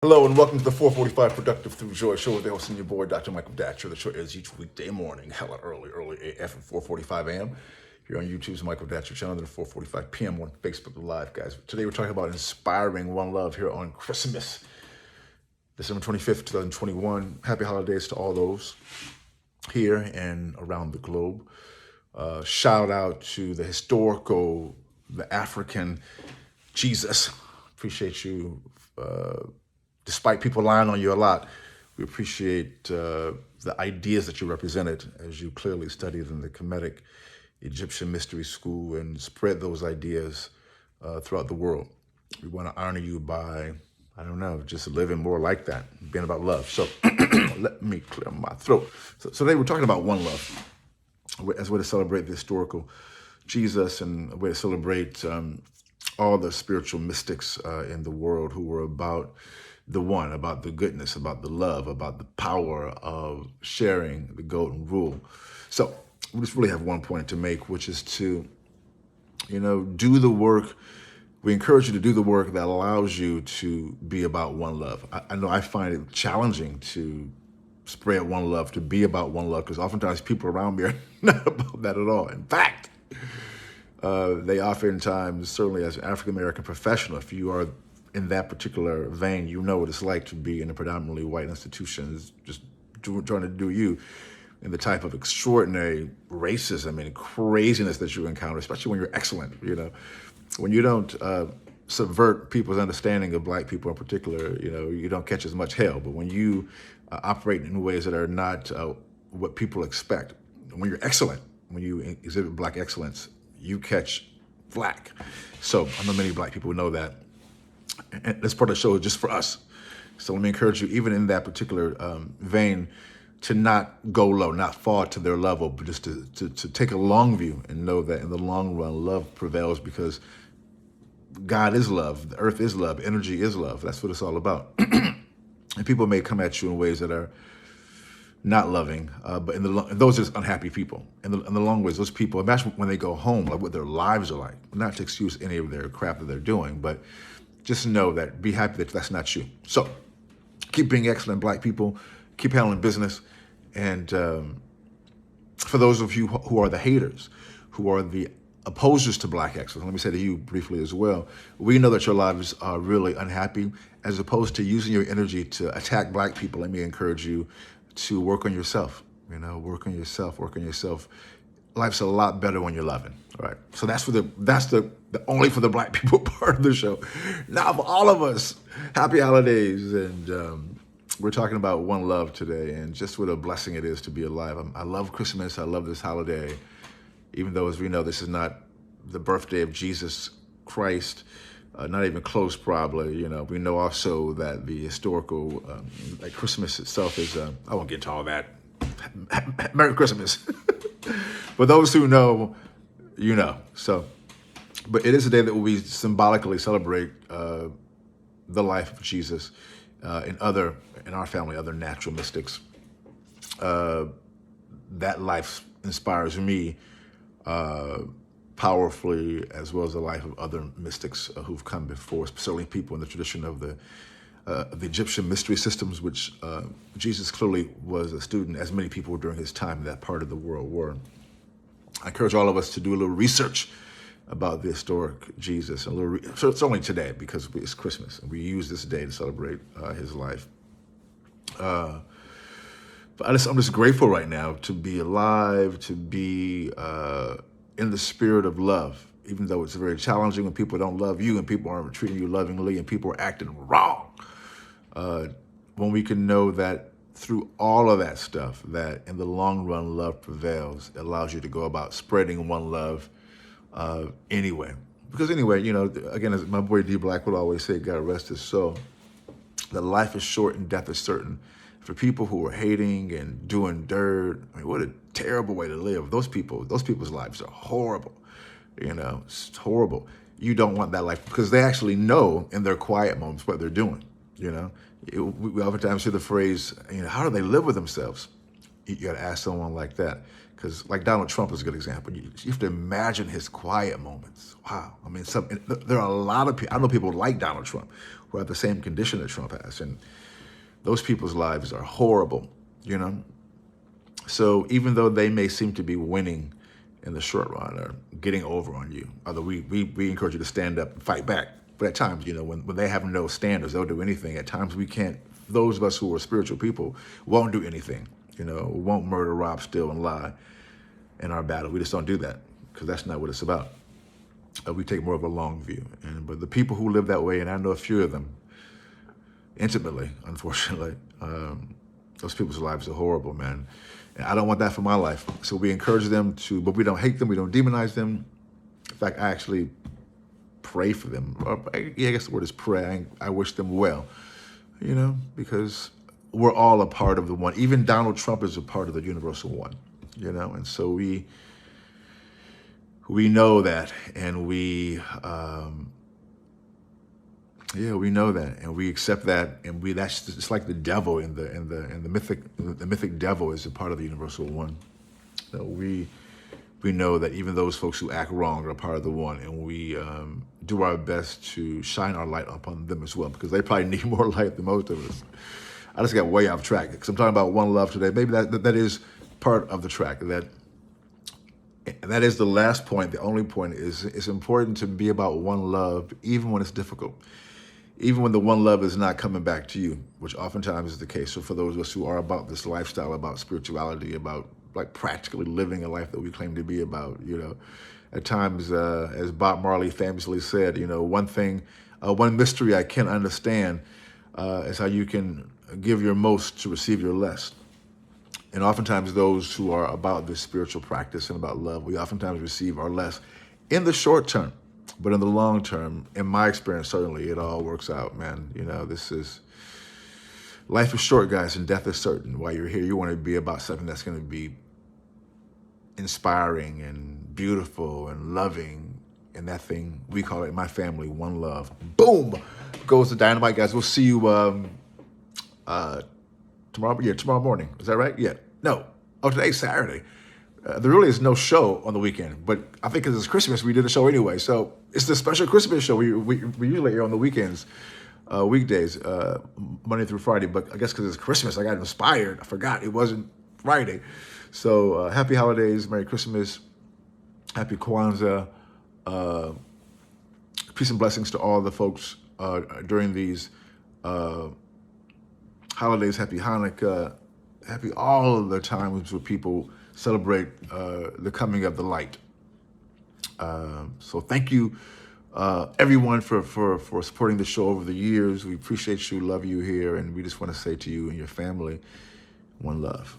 Hello and welcome to the 445 Productive Through Joy show with the host and your boy, Dr. Michael Datcher. The show is each weekday morning, hella early AF at 4:45 a.m. Here on YouTube's Michael Datcher channel, then at 4:45 p.m. on Facebook Live, guys. Today we're talking about inspiring one love here on Christmas, December 25th, 2021. Happy holidays to all those here and around the globe. Shout out to the African Jesus. Appreciate you. Despite people lying on you a lot, we appreciate the ideas that you represented as you clearly studied in the Kemetic Egyptian Mystery School and spread those ideas throughout the world. We want to honor you by, just living more like that, being about love. So let me clear my throat. So today we're talking about one love as a way to celebrate the historical Jesus and a way to celebrate all the spiritual mystics in the world who were about the one, about the goodness, about the love, about the power of sharing the golden rule. So we just really have one point to make, which is to, do the work. We encourage you to do the work that allows you to be about one love. I know I find it challenging to spread one love, to be about one love, because oftentimes people around me are not about that at all. In fact, they oftentimes, certainly as an African-American professional, if you are in that particular vein, you know what it's like to be in a predominantly white institution, just trying to do you, and the type of extraordinary racism and craziness that you encounter, especially when you're excellent, when you don't subvert people's understanding of black people in particular, you don't catch as much hell. But when you operate in ways that are not what people expect, when you're excellent, when you exhibit black excellence, you catch flack. So I know many black people know that. And this part of the show is just for us. So let me encourage you, even in that particular vein, to not go low, not fall to their level, but just to take a long view and know that in the long run, love prevails because God is love, the earth is love, energy is love. That's what it's all about. And people may come at you in ways that are not loving, but those are unhappy people. In the long ways, those people, imagine when they go home, like what their lives are like. Not to excuse any of their crap that they're doing, but just know that, be happy that that's not you. So keep being excellent, black people. Keep handling business. And for those of you who are the haters, who are the opposers to black excellence, let me say to you briefly as well, we know that your lives are really unhappy. As opposed to using your energy to attack black people, let me encourage you to work on yourself. Work on yourself. Life's a lot better when you're loving. All right. So that's the only for the black people part of the show. Now for all of us, happy holidays. And we're talking about one love today and just what a blessing it is to be alive. I love Christmas. I love this holiday, even though, as we know, this is not the birthday of Jesus Christ. Not even close, probably. We know also that the historical, like Christmas itself is, I won't get into all that. Merry Christmas. For those who know, So, but it is a day that we symbolically celebrate the life of Jesus in our family, other natural mystics. That life inspires me powerfully, as well as the life of other mystics who've come before, certainly people in the tradition of the Egyptian mystery systems, which Jesus clearly was a student, as many people during his time in that part of the world were. I encourage all of us to do a little research about the historic Jesus. So it's only today because it's Christmas, and we use this day to celebrate his life. But I'm just grateful right now to be alive, to be in the spirit of love, even though it's very challenging when people don't love you and people aren't treating you lovingly and people are acting wrong. When we can know that through all of that stuff, that in the long run, love prevails, it allows you to go about spreading one love anyway. Because anyway, again, as my boy D Black would always say, God rest his soul, that life is short and death is certain. For people who are hating and doing dirt, what a terrible way to live. Those people's lives are horrible. It's horrible. You don't want that life because they actually know in their quiet moments what they're doing. We oftentimes hear the phrase, how do they live with themselves? You got to ask someone like that. Because like Donald Trump is a good example. You have to imagine his quiet moments. Wow. I mean, there are a lot of people, I know people like Donald Trump who have the same condition that Trump has. And those people's lives are horrible, you know? So even though they may seem to be winning in the short run or getting over on you, although we encourage you to stand up and fight back. But at times, you know, when they have no standards, they'll do anything. At times we can't, those of us who are spiritual people won't do anything, you know, won't murder, rob, steal, and lie in our battle. We just don't do that because that's not what it's about. We take more of a long view. But the people who live that way, and I know a few of them intimately, unfortunately, those people's lives are horrible, man. And I don't want that for my life. So we encourage them to, but we don't hate them. We don't demonize them. In fact, I actually pray for them. I guess the word is pray. I wish them well, you know, because we're all a part of the one. Even Donald Trump is a part of the universal one, you know, and so we know that, and we know that, and we accept that, and that's it's like the devil in the mythic devil is a part of the universal one. So we know that even those folks who act wrong are a part of the one, and we do our best to shine our light upon them as well, because they probably need more light than most of us. I just got way off track because I'm talking about one love today. Maybe that is part of the track. That is the last point. The only point is it's important to be about one love, even when it's difficult, even when the one love is not coming back to you, which oftentimes is the case. So for those of us who are about this lifestyle, about spirituality, about like practically living a life that we claim to be about, you know, at times, as Bob Marley famously said, you know, one mystery I can't understand is how you can give your most to receive your less. And oftentimes those who are about this spiritual practice and about love, we oftentimes receive our less in the short term, but in the long term, in my experience, certainly it all works out, man. You know, life is short, guys, and death is certain. While you're here, you want to be about something that's going to be inspiring and beautiful and loving. And that thing, we call it in my family, one love. Boom! Goes to dynamite, guys. We'll see you tomorrow morning. Is that right? Yeah. No. Oh, today's Saturday. There really is no show on the weekend, but I think because it's Christmas, we did a show anyway. So it's the special Christmas show. We usually air on the weekends, weekdays, Monday through Friday. But I guess because it's Christmas, I got inspired. I forgot it wasn't Friday. So happy holidays, Merry Christmas, Happy Kwanzaa, peace and blessings to all the folks during these holidays. Happy Hanukkah, happy all of the times where people celebrate the coming of the light. So thank you, everyone, for supporting the show over the years. We appreciate you, love you here, and we just want to say to you and your family, one love.